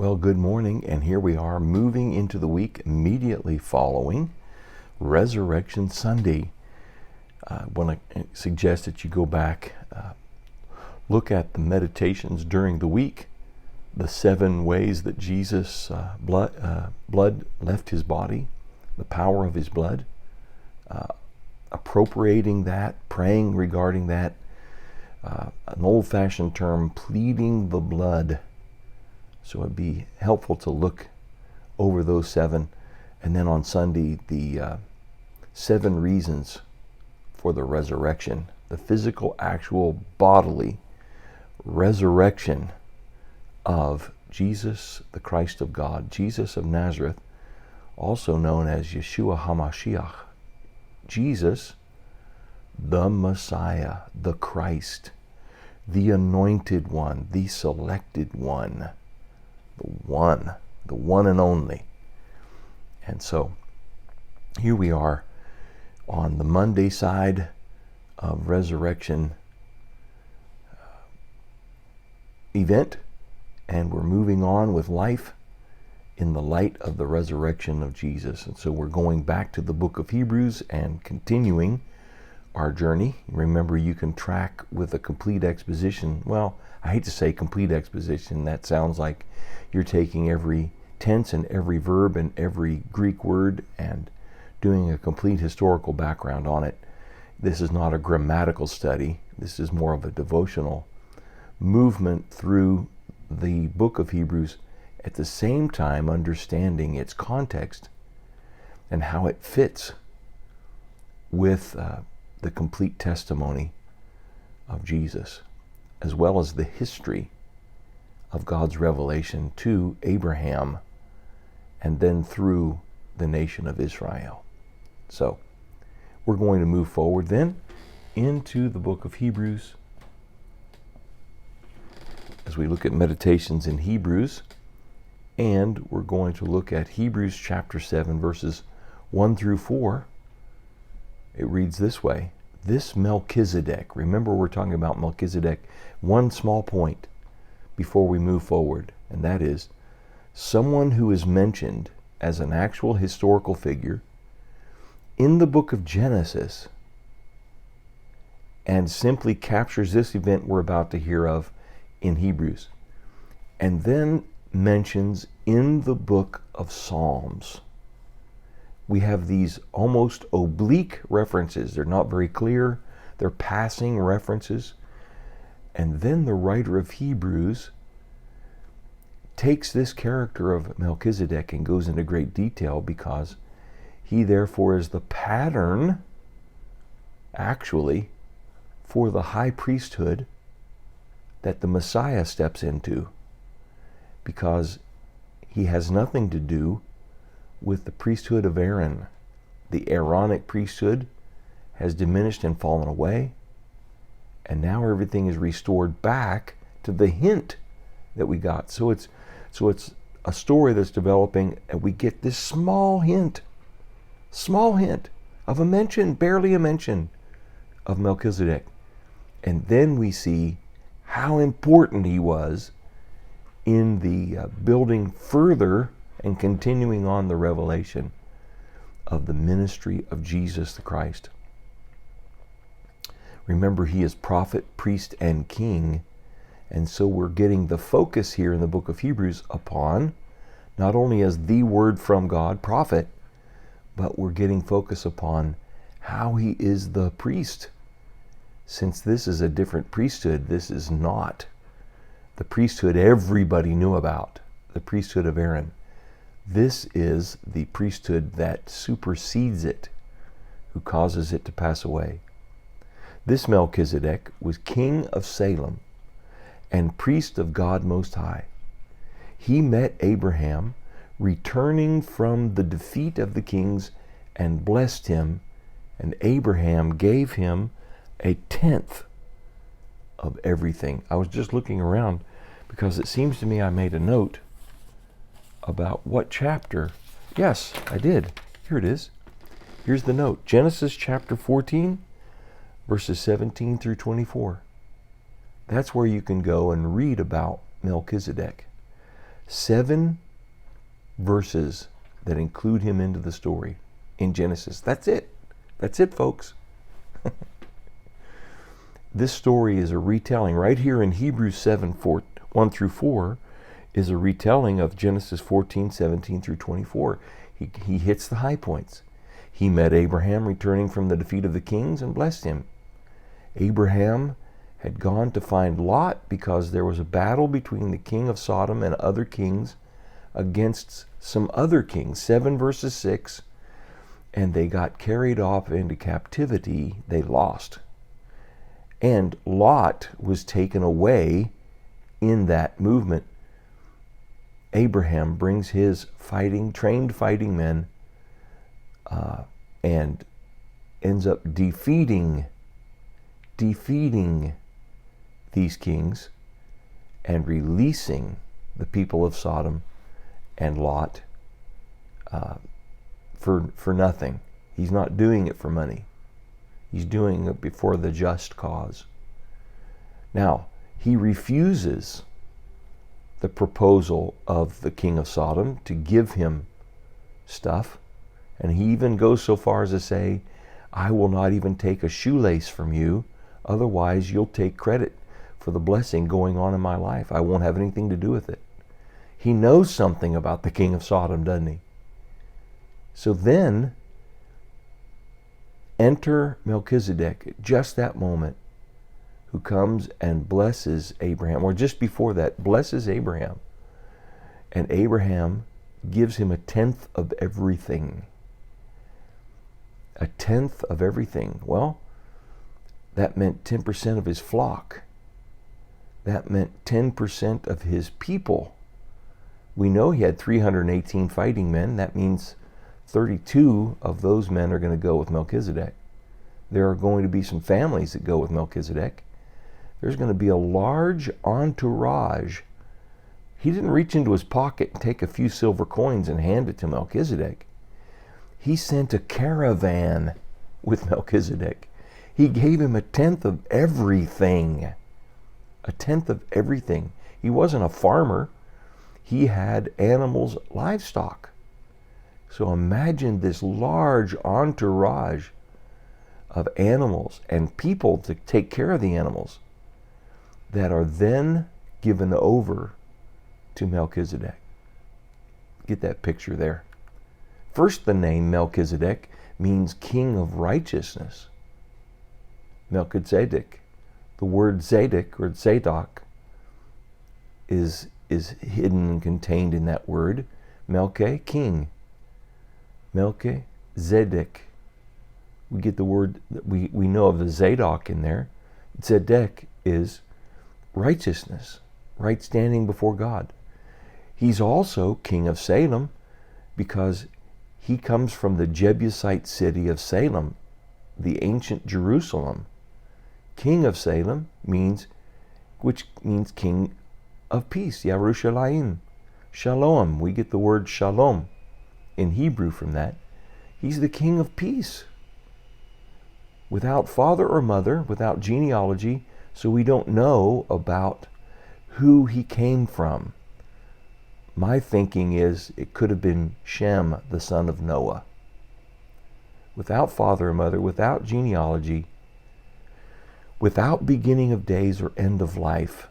Well, good morning, and here we are moving into the week immediately following Resurrection Sunday. I want to suggest that you go back, look at the meditations during the week, the 7 ways that Jesus' blood left his body, the power of his blood, appropriating that, praying regarding that, an old-fashioned term, pleading the blood. So it'd be helpful to look over those 7. And then on Sunday, the 7 reasons for the resurrection, the physical, actual, bodily resurrection of Jesus, the Christ of God, Jesus of Nazareth, also known as Yeshua HaMashiach, Jesus, the Messiah, the Christ, the anointed one, the selected one, the one and only. And so here we are on the Monday side of resurrection event, and we're moving on with life in the light of the resurrection of Jesus. And so we're going back to the book of Hebrews and continuing our journey. Remember, you can track with a complete exposition. Well, I hate to say complete exposition. That sounds like you're taking every tense and every verb and every Greek word and doing a complete historical background on it. This is not a grammatical study. This is more of a devotional movement through the book of Hebrews, at the same time understanding its context and how it fits with the complete testimony of Jesus, as well as the history of God's revelation to Abraham and then through the nation of Israel. So we're going to move forward then into the book of Hebrews as we look at meditations in Hebrews, and we're going to look at Hebrews chapter 7 verses 1 through 4. It reads this way: this Melchizedek, remember we're talking about Melchizedek, one small point before we move forward, and that is someone who is mentioned as an actual historical figure in the book of Genesis and simply captures this event we're about to hear of in Hebrews, and then mentions in the book of Psalms. We have these almost oblique references. They're not very clear. They're passing references. And then the writer of Hebrews takes this character of Melchizedek and goes into great detail, because he therefore is the pattern, actually, for the high priesthood that the Messiah steps into, because he has nothing to do with the priesthood of Aaron. The Aaronic priesthood has diminished and fallen away, and now everything is restored back to the hint that we got. So it's a story that's developing, and we get this small hint of a mention, barely a mention, of Melchizedek. And then we see how important he was in the building further and continuing on the revelation of the ministry of Jesus the Christ. Remember, he is prophet, priest, and king. And so we're getting the focus here in the book of Hebrews upon, not only as the word from God, prophet, but we're getting focus upon how he is the priest. Since this is a different priesthood, this is not the priesthood everybody knew about, the priesthood of Aaron. This is the priesthood that supersedes it, who causes it to pass away. This Melchizedek was king of Salem and priest of God Most High. He met Abraham returning from the defeat of the kings and blessed him, and Abraham gave him a tenth of everything. I was just looking around because it seems to me I made a note about what chapter. Yes, I did. Here it is. Here's the note. Genesis chapter 14, verses 17 through 24. That's where you can go and read about Melchizedek. 7 verses that include him into the story in Genesis. That's it. That's it, folks. This story is a retelling right here in Hebrews 7, 1 through 4, is a retelling of Genesis 14, 17 through 24. He hits the high points. He met Abraham returning from the defeat of the kings and blessed him. Abraham had gone to find Lot because there was a battle between the king of Sodom and other kings against some other kings. 7 verses 6. And they got carried off into captivity. They lost. And Lot was taken away in that movement. Abraham brings his trained fighting men and ends up defeating these kings and releasing the people of Sodom and Lot for nothing. He's not doing it for money. He's doing it before the just cause. Now, he refuses the proposal of the king of Sodom to give him stuff. And he even goes so far as to say, I will not even take a shoelace from you, otherwise you'll take credit for the blessing going on in my life. I won't have anything to do with it. He knows something about the king of Sodom, doesn't he? So then, enter Melchizedek at just that moment, who comes and blesses Abraham, or just before that, blesses Abraham. And Abraham gives him 1/10 of everything. 1/10 of everything. Well, that meant 10% of his flock. That meant 10% of his people. We know he had 318 fighting men. That means 32 of those men are going to go with Melchizedek. There are going to be some families that go with Melchizedek. There's going to be a large entourage. He didn't reach into his pocket and take a few silver coins and hand it to Melchizedek. He sent a caravan with Melchizedek. He gave him 1/10 of everything. 1/10 of everything. He wasn't a farmer. He had animals, livestock. So imagine this large entourage of animals and people to take care of the animals that are then given over to Melchizedek. Get that picture there. First, the name Melchizedek means king of righteousness. Melchizedek. The word Zedek or Zadok is hidden and contained in that word. Melche, king. Melchizedek. We get the word, we know of the Zadok in there. Zedek is righteousness, right standing before God. He's also king of Salem because he comes from the Jebusite city of Salem, the ancient Jerusalem. King of Salem which means king of peace, Yerushalayim, Shalom. We get the word shalom in Hebrew from that. He's the king of peace. Without father or mother, without genealogy, so we don't know about who he came from. My thinking is it could have been Shem, the son of Noah. Without father or mother, without genealogy, without beginning of days or end of life.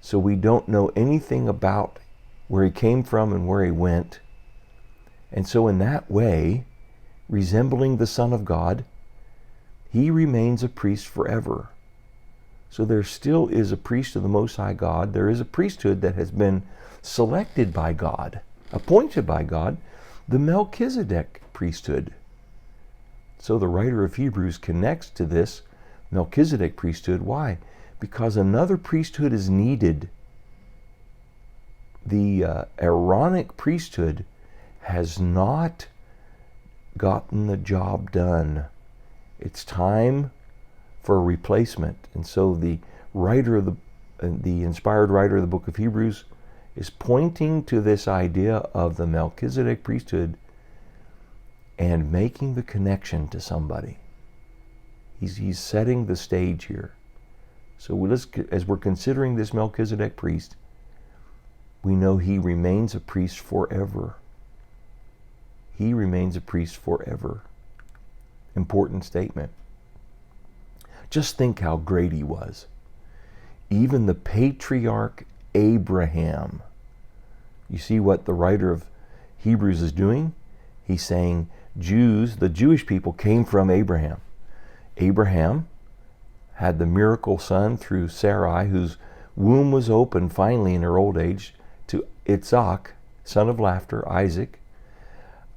So we don't know anything about where he came from and where he went. And so in that way, resembling the Son of God, he remains a priest forever. So there still is a priest of the Most High God. There is a priesthood that has been selected by God, appointed by God, the Melchizedek priesthood. So the writer of Hebrews connects to this Melchizedek priesthood. Why? Because another priesthood is needed. The Aaronic priesthood has not gotten the job done. It's time for a replacement. And so the writer of the inspired writer of the book of Hebrews is pointing to this idea of the Melchizedek priesthood and making the connection to somebody. He's setting the stage here. So as we're considering this Melchizedek priest, we know he remains a priest forever. He remains a priest forever. Important statement. Just think how great he was. Even the patriarch Abraham. You see what the writer of Hebrews is doing? He's saying the Jewish people came from Abraham. Abraham had the miracle son through Sarai, whose womb was opened finally in her old age, to Isaac, son of laughter, Isaac.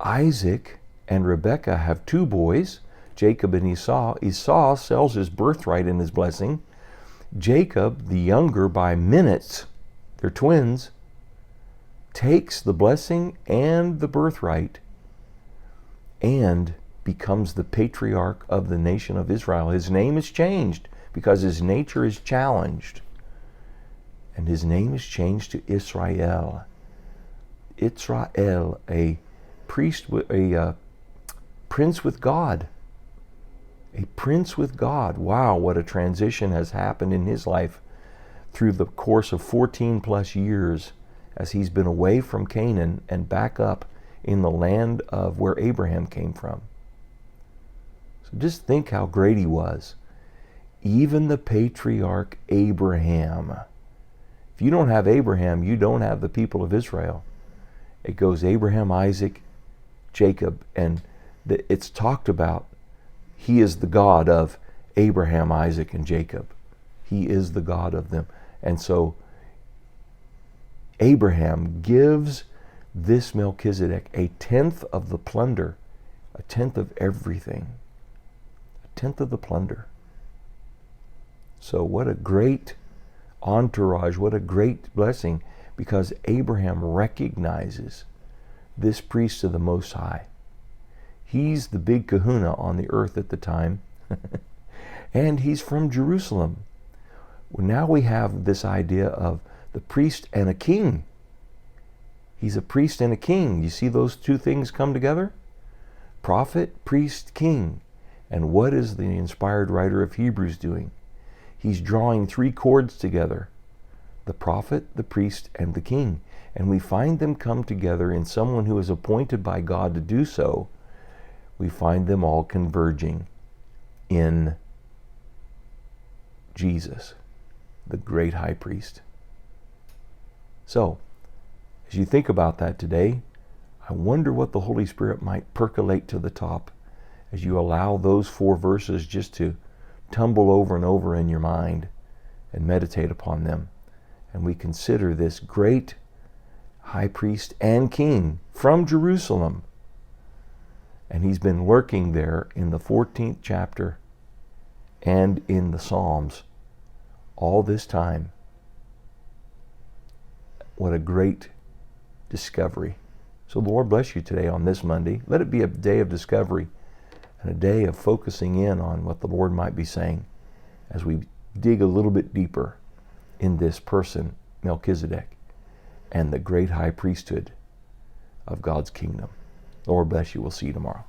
Isaac and Rebekah have two boys, Jacob and Esau. Esau sells his birthright and his blessing. Jacob, the younger by minutes, they're twins, takes the blessing and the birthright and becomes the patriarch of the nation of Israel. His name is changed because his nature is challenged. And his name is changed to Israel. Israel, a priest, a prince with God. A prince with God. Wow, what a transition has happened in his life through the course of 14 plus years as he's been away from Canaan and back up in the land of where Abraham came from. So just think how great he was. Even the patriarch Abraham. If you don't have Abraham, you don't have the people of Israel. It goes Abraham, Isaac, Jacob, and it's talked about. He is the God of Abraham, Isaac, and Jacob. He is the God of them. And so Abraham gives this Melchizedek a tenth of the plunder, a tenth of everything, a tenth of the plunder. So what a great entourage, what a great blessing, because Abraham recognizes this priest of the Most High. He's the big kahuna on the earth at the time, and he's from Jerusalem. Well, now we have this idea of the priest and a king. He's a priest and a king. You see those two things come together? Prophet, priest, king. And what is the inspired writer of Hebrews doing? He's drawing three chords together. The prophet, the priest, and the king. And we find them come together in someone who is appointed by God to do so. We find them all converging in Jesus, the great high priest. So, as you think about that today, I wonder what the Holy Spirit might percolate to the top as you allow those 4 verses just to tumble over and over in your mind and meditate upon them. And we consider this great high priest and king from Jerusalem. And he's been lurking there in the 14th chapter and in the Psalms all this time. What a great discovery. So the Lord bless you today on this Monday. Let it be a day of discovery and a day of focusing in on what the Lord might be saying as we dig a little bit deeper in this person, Melchizedek, and the great high priesthood of God's kingdom. The Lord bless you. We'll see you tomorrow.